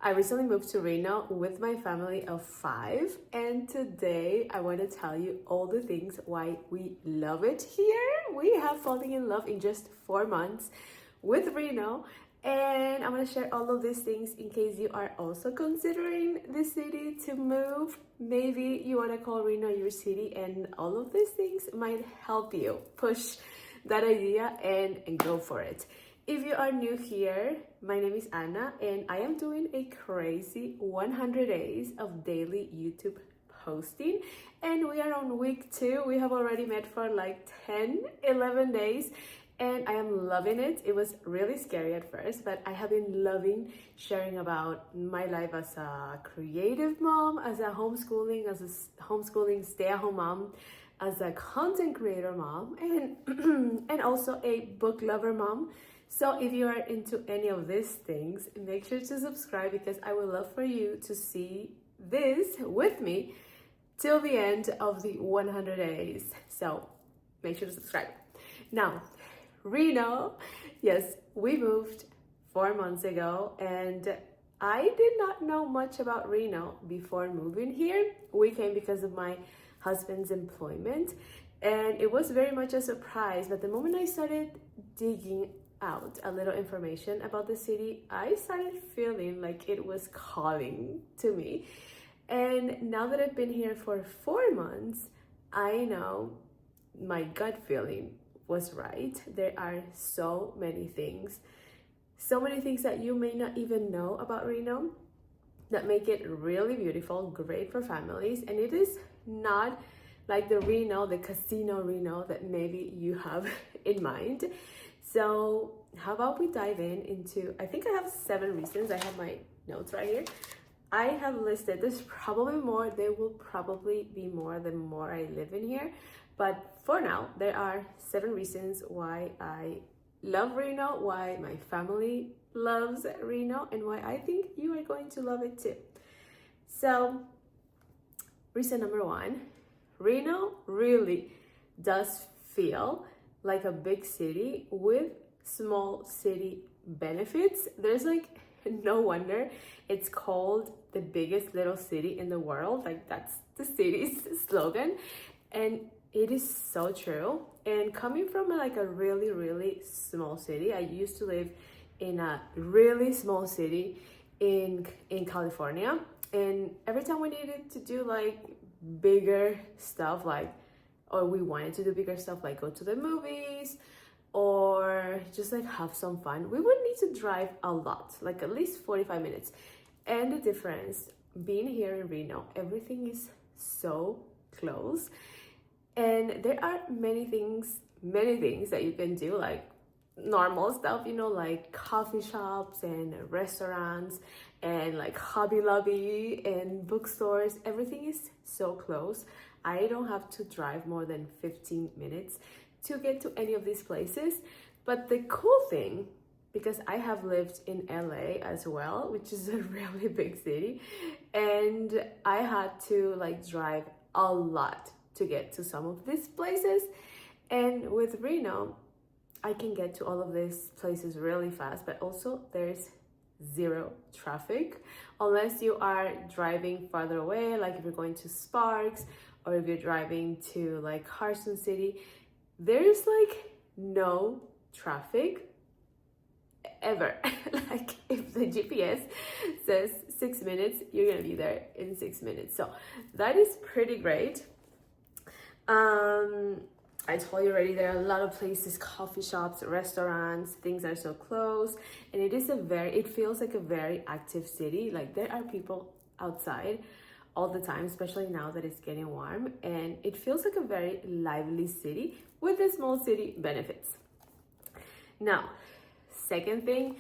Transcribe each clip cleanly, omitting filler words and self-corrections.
I recently moved to Reno with my family of 5, and today I want to tell you all the things why we love it here. We have fallen in love in just 4 months with Reno, and I'm going to share all of these things in case you are also considering the city to move. Maybe you want to call Reno your city, and all of these things might help you push that idea and go for it. If you are new here, my name is Anna and I am doing a crazy 100 days of daily YouTube posting, and we are on week 2. We have already met for like 11 days and I am loving it. It was really scary at first, but I have been loving sharing about my life as a creative mom, as a homeschooling stay-at-home mom, as a content creator mom, and also a book lover mom. So if you are into any of these things, make sure to subscribe because I would love for you to see this with me till the end of the 100 days. So make sure to subscribe. Now, Reno, yes, we moved 4 months ago and I did not know much about Reno before moving here. We came because of my husband's employment and it was very much a surprise. But the moment I started digging out a little information about the city, I started feeling like it was calling to me. And now that I've been here for 4 months, I know my gut feeling was right. There are so many things that you may not even know about Reno that make it really beautiful, great for families. And it is not like the Reno, the casino Reno that maybe you have in mind. So how about we dive into, I think I have 7 reasons. I have my notes right here. I have listed, there's probably more. There will probably be more the more I live in here. But for now, there are 7 reasons why I love Reno, why my family loves Reno, and why I think you are going to love it too. So reason number 1, Reno really does feel like a big city with small city benefits. There's like no wonder it's called the biggest little city in the world. Like that's the city's slogan, and it is so true. And coming from like a really small city, I used to live in a really small city in California, and every time we needed to do like bigger stuff, or we wanted to do bigger stuff like go to the movies or just like have some fun, we would need to drive a lot, like at least 45 minutes. And the difference being here in Reno, everything is so close, and there are many things that you can do, like normal stuff, like coffee shops and restaurants and like Hobby Lobby and bookstores. Everything is so close. I don't have to drive more than 15 minutes to get to any of these places. But the cool thing, because I have lived in LA as well, which is a really big city, and I had to like drive a lot to get to some of these places. And with Reno, I can get to all of these places really fast, but also there's 0 traffic unless you are driving farther away, like if you're going to Sparks or if you're driving to like Carson City. There's like no traffic ever. Like if the GPS says 6 minutes, you're gonna be there in 6 minutes. So that is pretty great. I told you already, there are a lot of places, coffee shops, restaurants, things are so close, and it feels like a very active city. Like there are people outside all the time, especially now that it's getting warm, and it feels like a very lively city with the small city benefits. Now, second thing,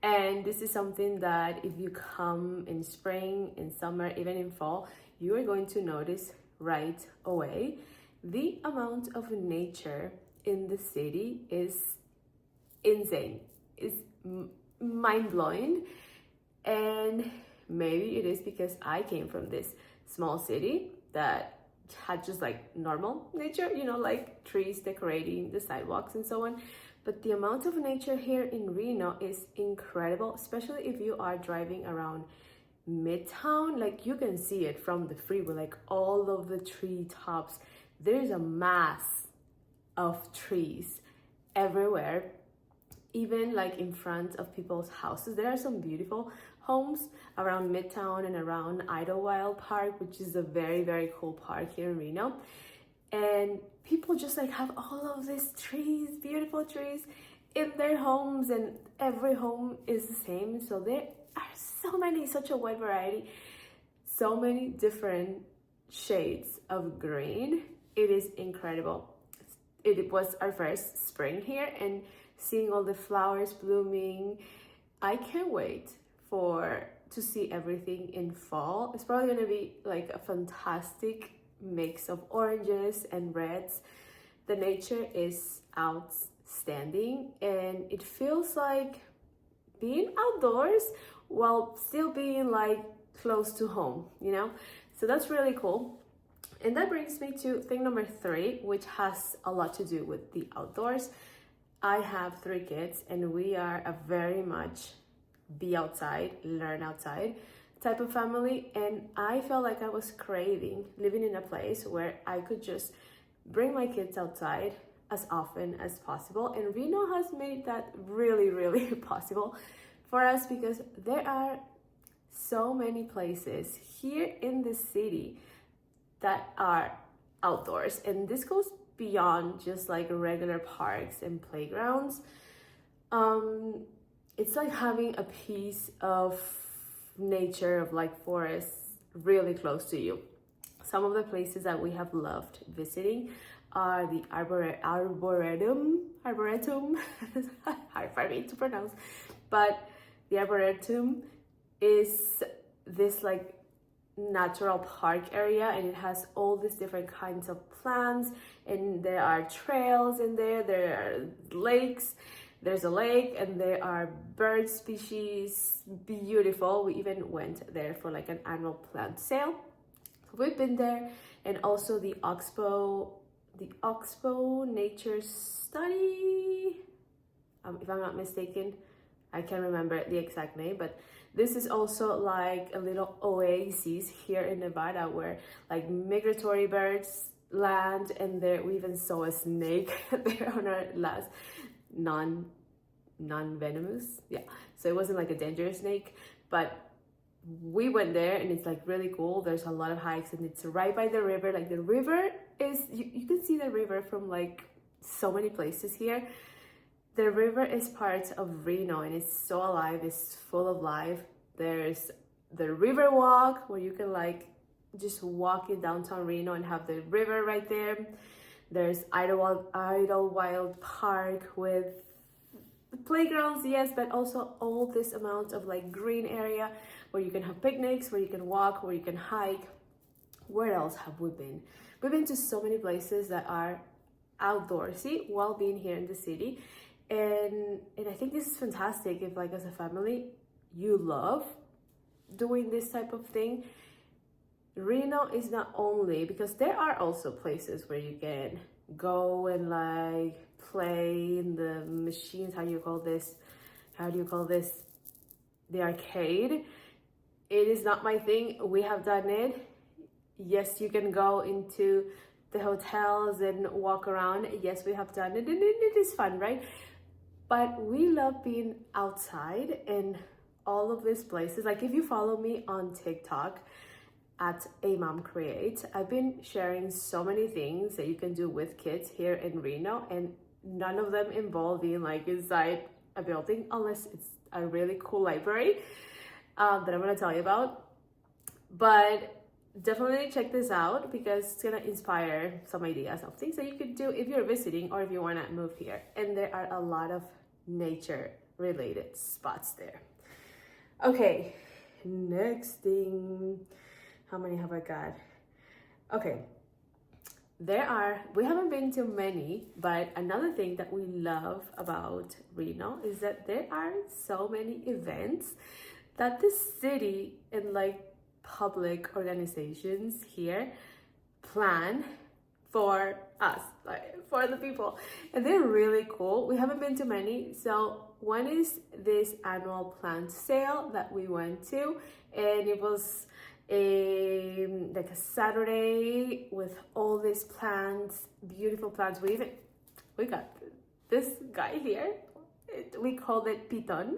and this is something that if you come in spring, in summer, even in fall, you are going to notice right away. The amount of nature in the city is insane. It's mind-blowing. And maybe it is because I came from this small city that had just like normal nature, like trees decorating the sidewalks and so on. But the amount of nature here in Reno is incredible, especially if you are driving around Midtown. Like, you can see it from the freeway, like all of the tree tops. There's a mass of trees everywhere, even like in front of people's houses. There are some beautiful homes around Midtown and around Idlewild Park, which is a very, very cool park here in Reno. And people just like have all of these trees, beautiful trees in their homes, and every home is the same. So there are so many, such a wide variety, so many different shades of green. It is incredible. It was our first spring here, and seeing all the flowers blooming, I can't wait to see everything in fall. It's probably gonna be like a fantastic mix of oranges and reds. The nature is outstanding, and it feels like being outdoors while still being like close to home, you know? So that's really cool. And that brings me to thing number 3, which has a lot to do with the outdoors. I have 3 kids, and we are a very much be outside, learn outside type of family. And I felt like I was craving living in a place where I could just bring my kids outside as often as possible. And Reno has made that really, really possible for us, because there are so many places here in the city that are outdoors. And this goes beyond just like regular parks and playgrounds. It's like having a piece of nature, of like forests really close to you. Some of the places that we have loved visiting are the arboretum, hard for me to pronounce, but the arboretum is this like natural park area, and it has all these different kinds of plants, and there are trails in there are lakes. There's a lake, and there are bird species. Beautiful. We even went there for like an annual plant sale. We've been there. And also the Oxbow Nature Study, if I'm not mistaken. I can't remember the exact name, but this is also like a little oasis here in Nevada, where like migratory birds land, and there we even saw a snake there on our last non-venomous, yeah, so it wasn't like a dangerous snake, but we went there, and it's like really cool. There's a lot of hikes, and it's right by the river. Like, the river is, you can see the river from like so many places here. The river is part of Reno, and it's so alive. It's full of life. There's the river walk, where you can like just walk in downtown Reno and have the river right there. There's Idlewild Park with playgrounds, yes, but also all this amount of like green area where you can have picnics, where you can walk, where you can hike. Where else have we been? We've been to so many places that are outdoorsy while being here in the city. And I think this is fantastic if, like, as a family, you love doing this type of thing. Reno is not only, because there are also places where you can go and like play in the machines. How do you call this? The arcade. It is not my thing. We have done it. Yes, you can go into the hotels and walk around. Yes, we have done it, and it is fun, right? But we love being outside and all of these places. Like, if you follow me on TikTok at A Mom Create, I've been sharing so many things that you can do with kids here in Reno, and none of them involve being like inside a building, unless it's a really cool library that I'm gonna tell you about. But definitely check this out, because it's gonna inspire some ideas of things that you could do if you're visiting or if you wanna move here. And there are a lot of nature related spots there. Okay, next thing. How many have I got? Okay, we haven't been to many, but another thing that we love about Reno is that there are so many events that the city and like public organizations here plan for us, like for the people, and they're really cool. We haven't been to many. So one is this annual plant sale that we went to, and it was like a Saturday with all these plants, beautiful plants. We got this guy here. We called it piton,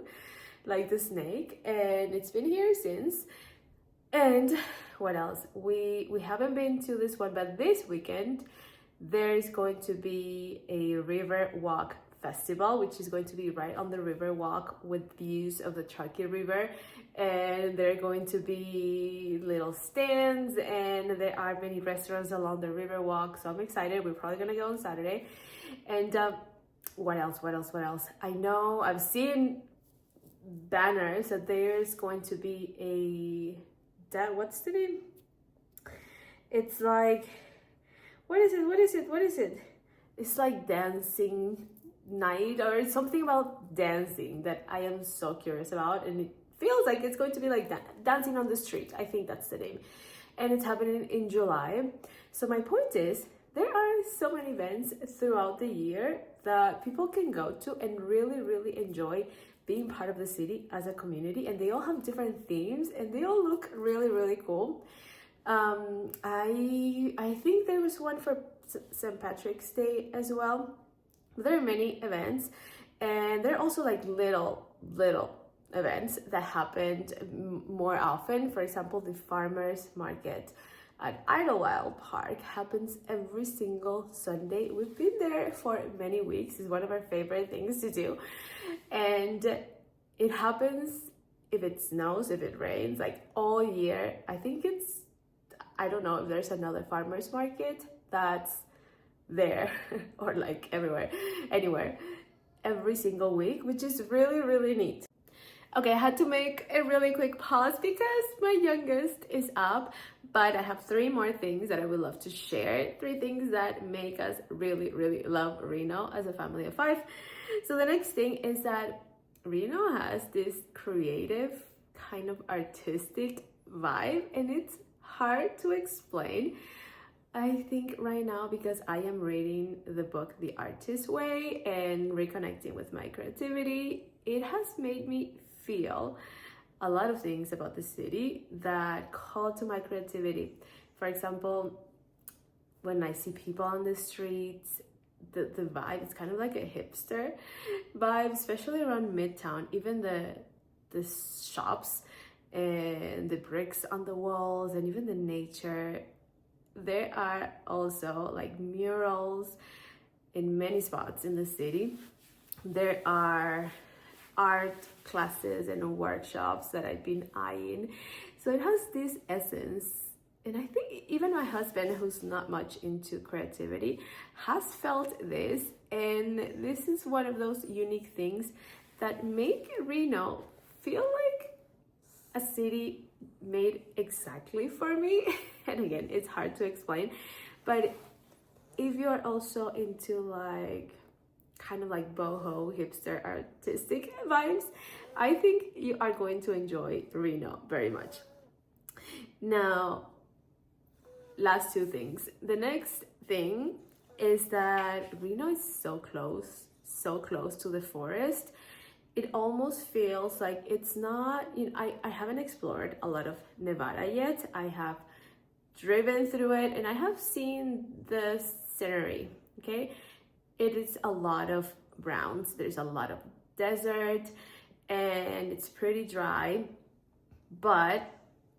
like the snake, and it's been here since. And what else? We haven't been to this one, but this weekend there is going to be a river walk festival, which is going to be right on the river walk with views of the Truckee River. And there are going to be little stands, and there are many restaurants along the river walk. So I'm excited. We're probably gonna go on Saturday. And what else? I know I've seen banners that there's going to be what's the name? It's like, what is it? It's like dancing night or something about dancing that I am so curious about, and it feels like it's going to be like dancing on the street. I think that's the name, and it's happening in July. So my point is, there are so many events throughout the year that people can go to and really enjoy being part of the city as a community, and they all have different themes and they all look really cool. I think there was one for St. Patrick's Day as well. There are many events, and there are also like little events that happened more often. For example, the farmers market at Idlewild Park happens every single Sunday. We've been there for many weeks. It's one of our favorite things to do. And it happens if it snows, if it rains, like all year. I don't know if there's another farmers market that's there or like anywhere, every single week, which is really neat. Okay, I had to make a really quick pause because my youngest is up, but I have 3 more things that I would love to share. 3 things that make us really love Reno as a family of 5. So the next thing is that Reno has this creative, kind of artistic vibe, and it's hard to explain. I think right now, because I am reading the book The Artist's Way and reconnecting with my creativity, it has made me feel a lot of things about the city that call to my creativity. For example, when I see people on the streets, the vibe is kind of like a hipster vibe, especially around Midtown. Even the shops and the bricks on the walls and even the nature. There are also like murals in many spots in the city. There are art classes and workshops that I've been eyeing. So it has this essence. And I think even my husband, who's not much into creativity, has felt this. And this is one of those unique things that make Reno feel like a city made exactly for me. And again, it's hard to explain. But if you're also into like kind of like boho hipster artistic vibes, I think you are going to enjoy Reno very much. Now, last 2 things. The next thing is that Reno is so close to the forest. It almost feels like it's not, I haven't explored a lot of Nevada yet. I have driven through it and I have seen the scenery, okay? It is a lot of browns. There's a lot of desert and it's pretty dry, but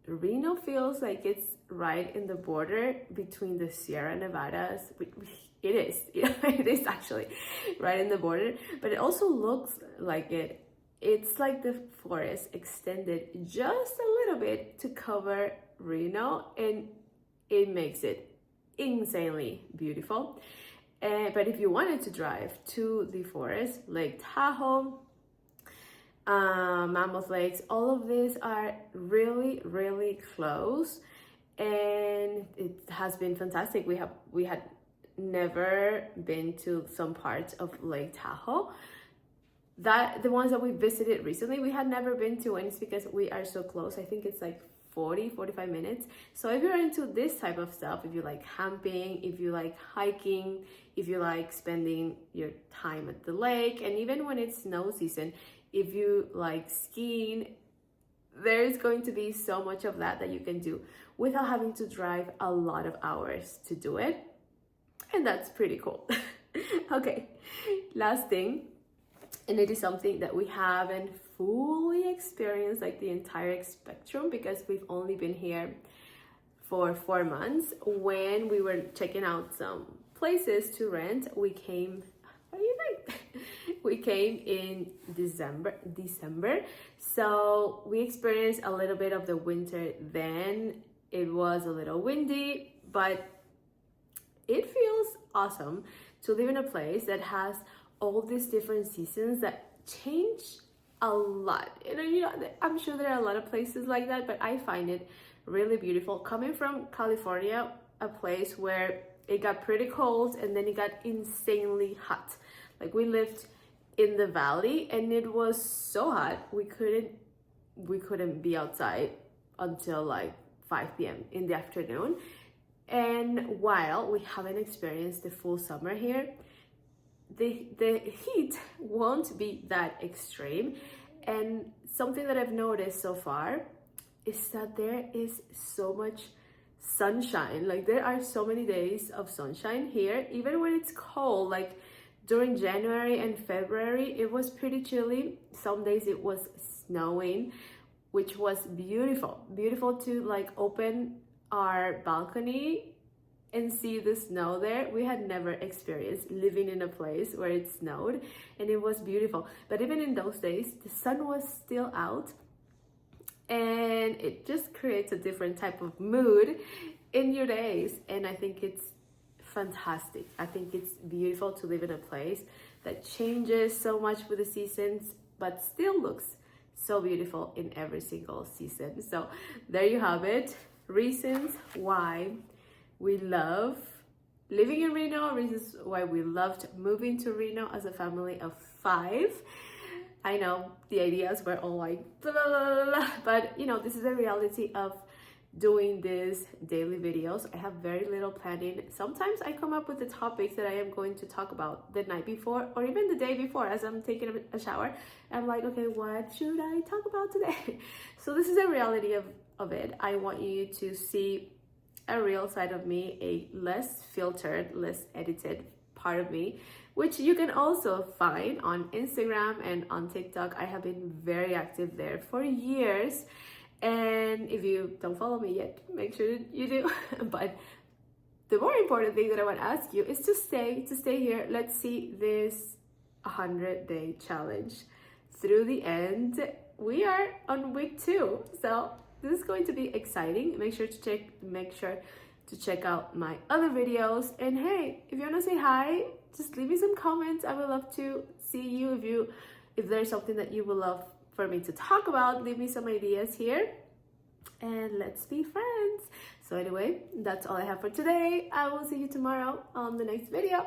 Reno feels like it's right in the border between the Sierra Nevadas. It is actually right in the border, but it also looks like it's like the forest extended just a little bit to cover Reno, and it makes it insanely beautiful. But if you wanted to drive to the forest, Lake Tahoe, Mammoth Lakes, all of these are really close, and it has been fantastic. We had never been to some parts of Lake Tahoe. That the ones that we visited recently, we had never been to, and it's because we are so close. I think it's like 45 minutes. So if you're into this type of stuff, if you like camping, if you like hiking, if you like spending your time at the lake, and even when it's snow season, if you like skiing, there's going to be so much of that you can do without having to drive a lot of hours to do it. And that's pretty cool. Okay, last thing, and it is something that we haven't fully experienced like the entire spectrum because we've only been here for 4 months. When we were checking out some places to rent, we came, what do you think? We came in December, so we experienced a little bit of the winter then. It was a little windy, but it feels awesome to live in a place that has all these different seasons that change a lot. You know, I'm sure there are a lot of places like that, but I find it really beautiful. Coming from California, a place where it got pretty cold and then it got insanely hot. Like we lived in the valley and it was so hot we couldn't be outside until like 5 p.m. in the afternoon. And while we haven't experienced the full summer here, the heat won't be that extreme. And something that I've noticed so far is that there is so much sunshine. Like there are so many days of sunshine here, even when it's cold. Like during January and February, it was pretty chilly. Some days it was snowing, which was beautiful to like open our balcony and see the snow there. We had never experienced living in a place where it snowed, and it was beautiful. But even in those days, the sun was still out, and it just creates a different type of mood in your days. And I think it's fantastic. I think it's beautiful to live in a place that changes so much with the seasons, but still looks so beautiful in every single season. So there you have it. Reasons why we love living in Reno, reasons why we loved moving to Reno as a family of 5. I know the ideas were all like blah, blah, blah, blah, but you know, this is the reality of doing these daily videos. I have very little planning. Sometimes I come up with the topics that I am going to talk about the night before or even the day before as I'm taking a shower. I'm like, okay, what should I talk about today? So this is the reality of it. I want you to see a real side of me, a less filtered, less edited part of me, which you can also find on Instagram and on TikTok. I have been very active there for years. And if you don't follow me yet, make sure you do. But the more important thing that I want to ask you is to stay here. Let's see this 100-day challenge through the end. We are on week 2, so this is going to be exciting. Make sure to check out my other videos. And hey, if you want to say hi, just leave me some comments. I would love to see you. If there's something that you would love for me to talk about, leave me some ideas here and let's be friends. So anyway, that's all I have for today. I will see you tomorrow on the next video.